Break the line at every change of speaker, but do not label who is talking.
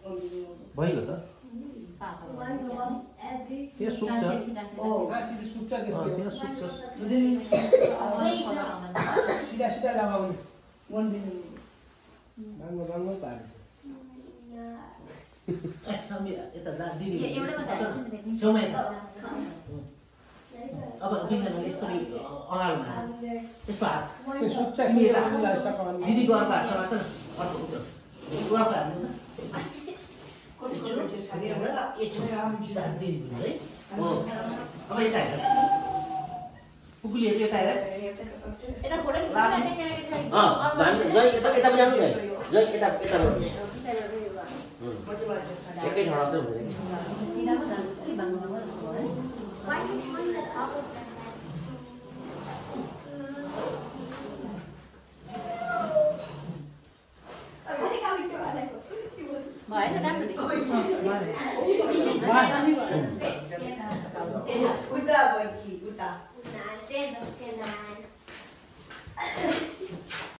भइगयो त त्यो सुक्छ त्यहाँ सुक्छ
सिधा सिधा लगाउने बाङ्गो पारेछ
अब यस्तो अँगालो यस्तो हात
सुक्छ
दिदी गर्व हात मात्र अर्को गर्व हात अब यता हेर पुगुली यता हेर यता पनि आउनु यता एकै ठाउँमा चाहिँ हुँदैन
Udah,